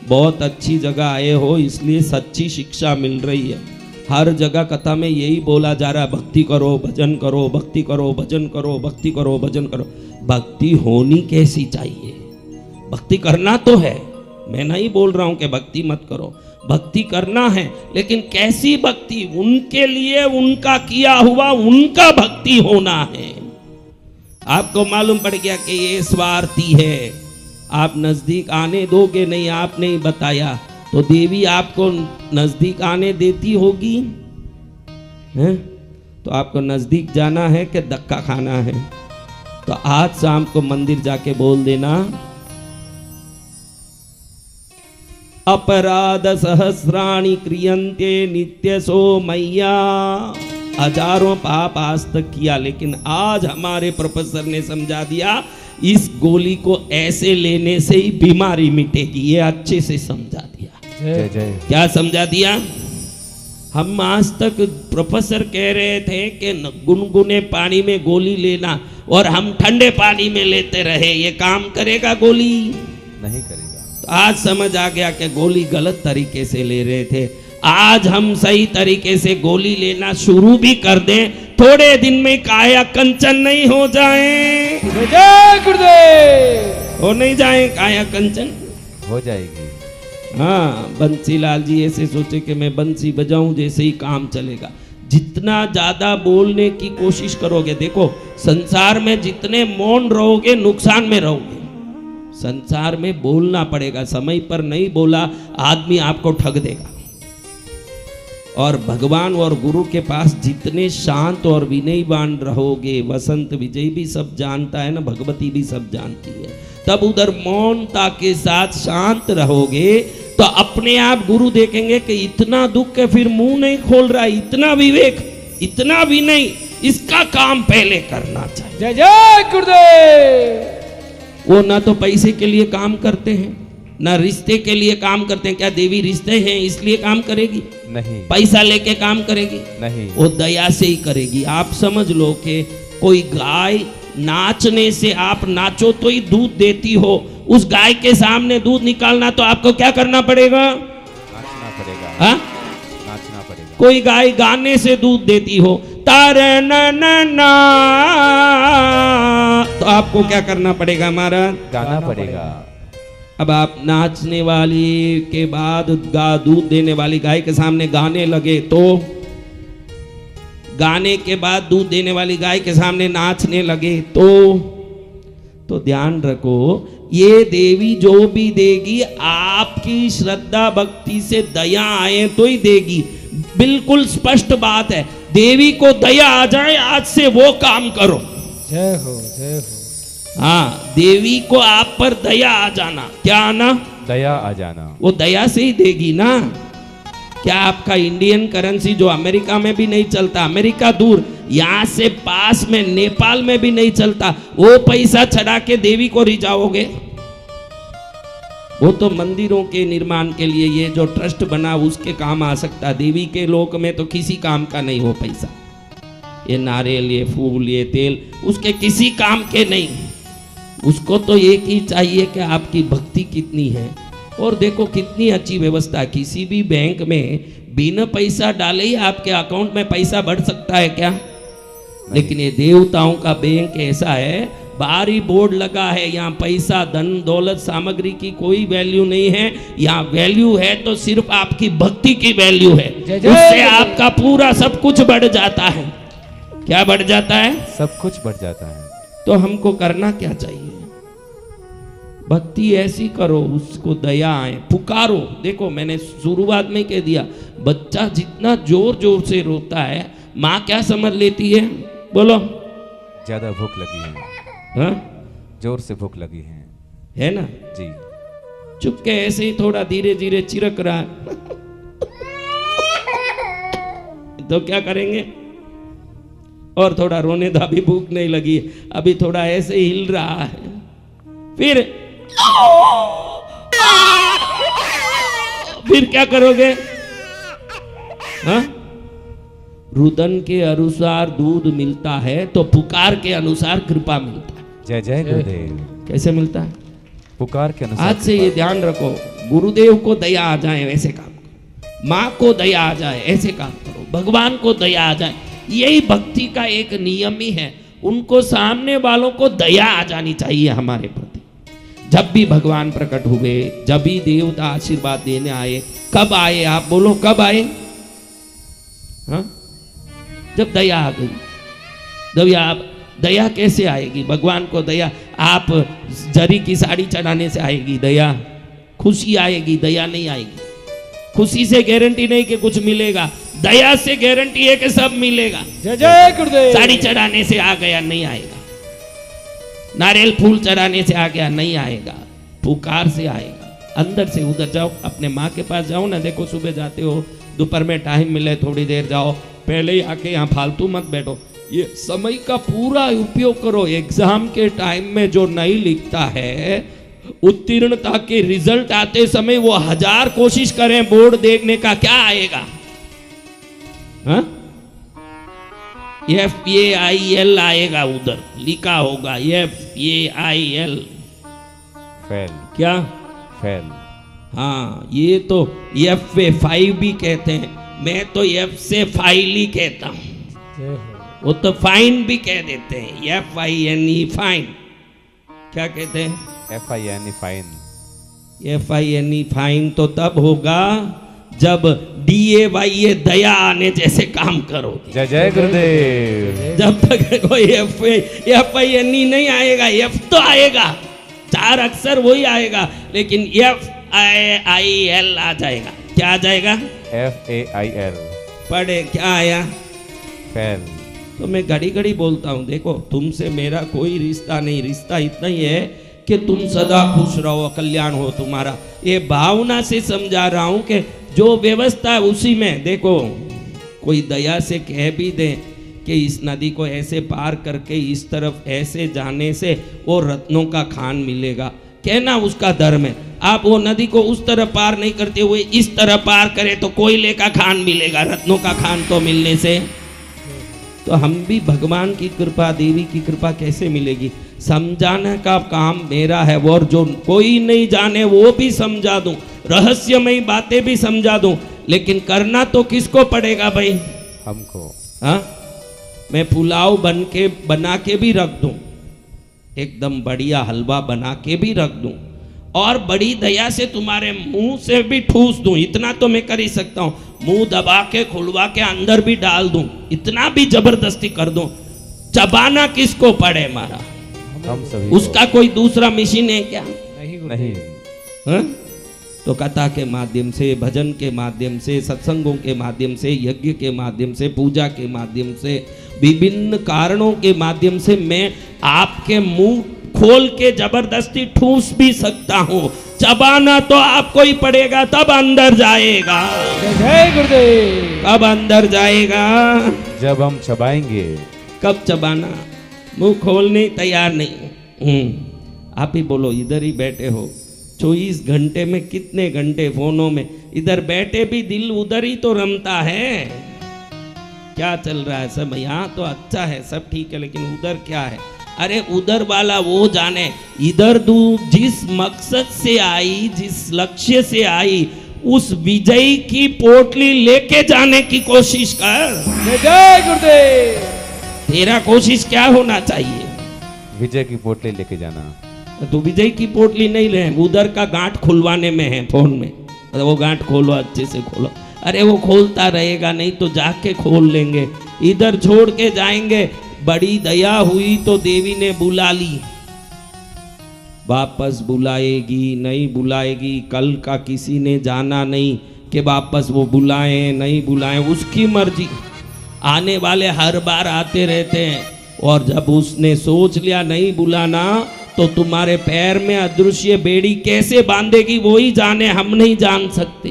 बहुत अच्छी जगह आए हो, इसलिए सच्ची शिक्षा मिल रही है। हर जगह कथा में यही बोला जा रहा है, भक्ति करो भजन करो, भक्ति करो भजन करो, भक्ति करो भजन करो। भक्ति होनी कैसी चाहिए? भक्ति करना तो है, मैं नहीं बोल रहा हूं कि भक्ति मत करो, भक्ति करना है, लेकिन कैसी भक्ति? उनके लिए उनका किया हुआ उनका भक्ति होना है। आपको मालूम पड़ गया कि ये स्वार्थी है, आप नजदीक आने दोगे नहीं, आपने ही बताया, तो देवी आपको नजदीक आने देती होगी हैं? तो आपको नजदीक जाना है कि धक्का खाना है? तो आज शाम को मंदिर जाके बोल देना, अपराध सहस्राणि क्रियन्ते नित्य सो मैया। हजारों पाप आज तक किया, लेकिन आज हमारे प्रोफेसर ने समझा दिया, इस गोली को ऐसे लेने से ही बीमारी मिटेगी। ये अच्छे से समझा दिया। जय जय। क्या समझा दिया? हम आज तक प्रोफेसर कह रहे थे कि गुनगुने पानी में गोली लेना, और हम ठंडे पानी में लेते रहे। ये काम करेगा? गोली नहीं करेगा। तो आज समझ आ गया कि गोली गलत तरीके से ले रहे थे। आज हम सही तरीके से गोली लेना शुरू भी कर दें, थोड़े दिन में काया कंचन नहीं हो जाए? जय गुरुदेव। हो नहीं जाए काया कंचन? हो जाएगी। हाँ, बंसीलाल जी ऐसे सोचे कि मैं बंसी बजाऊं, जैसे ही काम चलेगा। जितना ज्यादा बोलने की कोशिश करोगे, देखो संसार में जितने मौन रहोगे नुकसान में रहोगे। संसार में बोलना पड़ेगा, समय पर नहीं बोला आदमी आपको ठग देगा। और भगवान और गुरु के पास जितने शांत और विनयवान रहोगे, वसंत विजय भी सब जानता है ना, भगवती भी सब जानती है, तब उधर मौनता के साथ शांत रहोगे तो अपने आप गुरु देखेंगे कि इतना दुख है फिर मुंह नहीं खोल रहा, इतना विवेक, इतना विनय, इसका काम पहले करना चाहिए। जय जय गुरुदेव। वो ना तो पैसे के लिए काम करते हैं, ना रिश्ते के लिए काम करते हैं। क्या देवी रिश्ते हैं इसलिए काम करेगी? नहीं। पैसा लेके काम करेगी? नहीं। वो दया से ही करेगी। आप समझ लो कि कोई गाय नाचने से, आप नाचो तो ही दूध देती हो, उस गाय के सामने दूध निकालना तो आपको क्या करना पड़ेगा? नाचना पड़ेगा। हाँ? नाचना पड़ेगा। कोई गाय गाने से दूध देती हो, तारे ना ना ना, तो आपको क्या करना पड़ेगा? हमारा गाना पड़ेगा। अब आप नाचने वाली के बाद दूध देने वाली गाय के सामने गाने लगे, तो गाने के बाद दूध देने वाली गाय के सामने नाचने लगे, तो ध्यान रखो, ये देवी जो भी देगी आपकी श्रद्धा भक्ति से दया आए तो ही देगी। बिल्कुल स्पष्ट बात है, देवी को दया आ जाए आज से वो काम करो। जय हो जय हो। हाँ, देवी को आप पर दया आ जाना। क्या आना? दया आ जाना। वो दया से ही देगी ना। क्या आपका इंडियन करेंसी जो अमेरिका में भी नहीं चलता, अमेरिका दूर, यहां से पास में नेपाल में भी नहीं चलता, वो पैसा चढ़ा के देवी को रिझाओगे? वो तो मंदिरों के निर्माण के लिए ये जो ट्रस्ट बना उसके काम आ सकता, देवी के लोक में तो किसी काम का नहीं वो पैसा। ये नारियल, ये फूल, ये तेल उसके किसी काम के नहीं। उसको तो एक ही चाहिए कि आपकी भक्ति कितनी है। और देखो कितनी अच्छी व्यवस्था, किसी भी बैंक में बिना पैसा डाले ही आपके अकाउंट में पैसा बढ़ सकता है क्या? लेकिन ये देवताओं का बैंक ऐसा है, बाहर ही बोर्ड लगा है, यहाँ पैसा धन दौलत सामग्री की कोई वैल्यू नहीं है, यहाँ वैल्यू है तो सिर्फ आपकी भक्ति की वैल्यू है। उससे आपका पूरा सब कुछ बढ़ जाता है। क्या बढ़ जाता है? सब कुछ बढ़ जाता है। तो हमको करना क्या चाहिए? भक्ति ऐसी करो उसको दया आए, पुकारो। देखो मैंने शुरुआत में कह दिया, बच्चा जितना जोर जोर से रोता है माँ क्या समझ लेती है? बोलो। ज्यादा भूख लगी है। हाँ? जोर से भूख लगी है ना जी। चुपके ऐसे ही थोड़ा धीरे धीरे चिरक रहा है तो क्या करेंगे? और थोड़ा रोने दा भी भूख नहीं लगी, अभी थोड़ा ऐसे हिल रहा है, फिर क्या करोगे? हाँ? रुदन के अनुसार दूध मिलता है तो पुकार के अनुसार कृपा मिलता है। जय जय गुरुदेव। कैसे मिलता है? पुकार के अनुसार आज से ये ध्यान रखो, गुरुदेव को दया आ जाए वैसे काम करो, माँ को दया आ जाए ऐसे काम करो, भगवान को दया आ जाए, यही भक्ति का एक नियम ही है। उनको सामने वालों को दया आ जानी चाहिए हमारे प्रति। जब भी भगवान प्रकट हुए, जब भी देवता आशीर्वाद देने आए, कब आए आप बोलो, कब आए? हाँ, जब दया आ गई। दया कैसे आएगी? भगवान को दया आप जरी की साड़ी चढ़ाने से आएगी दया? खुशी आएगी, दया नहीं आएगी। खुशी से गारंटी नहीं कि कुछ मिलेगा, दया से गारंटी है कि सब मिलेगा। जय जय गुरुदेव। साड़ी चढ़ाने से आ गया नहीं आएगा, नारियल फूल चढ़ाने से आ गया नहीं आएगा, पुकार से आएगा। अंदर से उधर जाओ, अपने माँ के पास जाओ ना, देखो सुबह जाते हो, दोपहर में टाइम मिले थोड़ी देर जाओ, पहले ही आके यहाँ फालतू मत बैठो। ये समय का पूरा उपयोग करो। एग्जाम के टाइम में जो नहीं लिखता है, उत्तीर्णता के रिजल्ट आते समय वो 1000 कोशिश करें बोर्ड देखने का, क्या आएगा? हाँ? FAIL आएगा, उधर लिखा होगा FAIL। फेल। क्या? फेल। हाँ, ये तो FA5 भी कहते हैं, मैं तो F से फाइल ही कहता हूँ। जय हो। वो तो फाइन भी कह देते हैं, FINE फाइन। क्या कहते हैं? FINE fine. FINE फाइन तो तब होगा जब DAYA दया आने जैसे काम करोगे। जय जय गुरुदेव। जब तक कोई FINE नहीं आएगा, F तो आएगा, 4 अक्षर वही आएगा, लेकिन FAIL आ जाएगा। क्या आ जाएगा? FAIL। पढ़े, क्या आया? फेल। तो मैं घड़ी घड़ी बोलता हूँ, देखो तुमसे मेरा कोई रिश्ता नहीं, रिश्ता इतना ही है कि तुम सदा खुश रहो, कल्याण हो तुम्हारा। ये भावना से समझा रहा हूँ कि जो व्यवस्था है उसी में। देखो, कोई दया से कह भी दे कि इस नदी को ऐसे पार करके इस तरफ ऐसे जाने से वो रत्नों का खान मिलेगा, कहना उसका धर्म है। आप वो नदी को उस तरफ पार नहीं करते हुए इस तरफ पार करें तो कोयले का खान मिलेगा, रत्नों का खान तो मिलने से। तो हम भी भगवान की कृपा, देवी की कृपा कैसे मिलेगी? समझाने का काम मेरा है, और जो कोई नहीं जाने वो भी समझा दूं, रहस्यमयी बातें भी समझा दूं, लेकिन करना तो किसको पड़ेगा भाई? हमको। हाँ, मैं पुलाव बना के भी रख दूं, एकदम बढ़िया हलवा बना के भी रख दूं, और बड़ी दया से तुम्हारे मुंह से भी ठूस दूं, इतना तो मैं कर ही सकता हूं। मुंह दबा के खुलवा के अंदर भी डाल दूं, इतना भी जबरदस्ती कर दूं। चबाना किसको पड़े मारा? हम सभी। उसका कोई दूसरा मशीन है क्या? नहीं गुरुदेव। नहीं। हाँ? तो कथा के माध्यम से, भजन के माध्यम से, सत्संगों के माध्यम से, यज्ञ के माध्यम से, पूजा के माध्यम से, विभिन्न कारणों के माध्यम से मैं आपके मुंह खोल के जबरदस्ती ठूस भी सकता हूँ। चबाना तो आपको ही पड़ेगा, तब अंदर जाएगा। जय जय गुरुदेव। कब अंदर जाएगा? जब हम चबाएंगे। कब चबाना? मुंह खोलने तैयार नहीं। आप ही बोलो, इधर ही बैठे हो, 24 घंटे में कितने घंटे फोनों में, इधर बैठे भी दिल उधर ही तो रमता है। क्या चल रहा है सब? यहाँ तो अच्छा है, सब ठीक है, लेकिन उधर क्या है? अरे उधर वाला वो जाने, इधर जिस मकसद से आई, जिस लक्ष्य से आई, उस विजयी की पोटली लेके जाने की कोशिश कर। जय जय गुरुदेव। तेरा कोशिश क्या होना चाहिए? विजय की पोटली लेके जाना। तो विजय की पोटली नहीं ले, उधर का गांठ खुलवाने में है फोन में। तो वो गांठ खोलो, अच्छे से खोलो। अरे वो खोलता रहेगा, नहीं तो जाके खोल लेंगे। इधर छोड़ के जाएंगे। बड़ी दया हुई तो देवी ने बुला ली, वापस बुलाएगी नहीं बुलाएगी, कल का किसी ने जाना नहीं कि वापस वो बुलाएं नहीं बुलाएं, उसकी मर्जी। आने वाले हर बार आते रहते हैं, और जब उसने सोच लिया नहीं बुलाना, तो तुम्हारे पैर में अदृश्य बेड़ी कैसे बांधेगी वो ही जाने, हम नहीं जान सकते।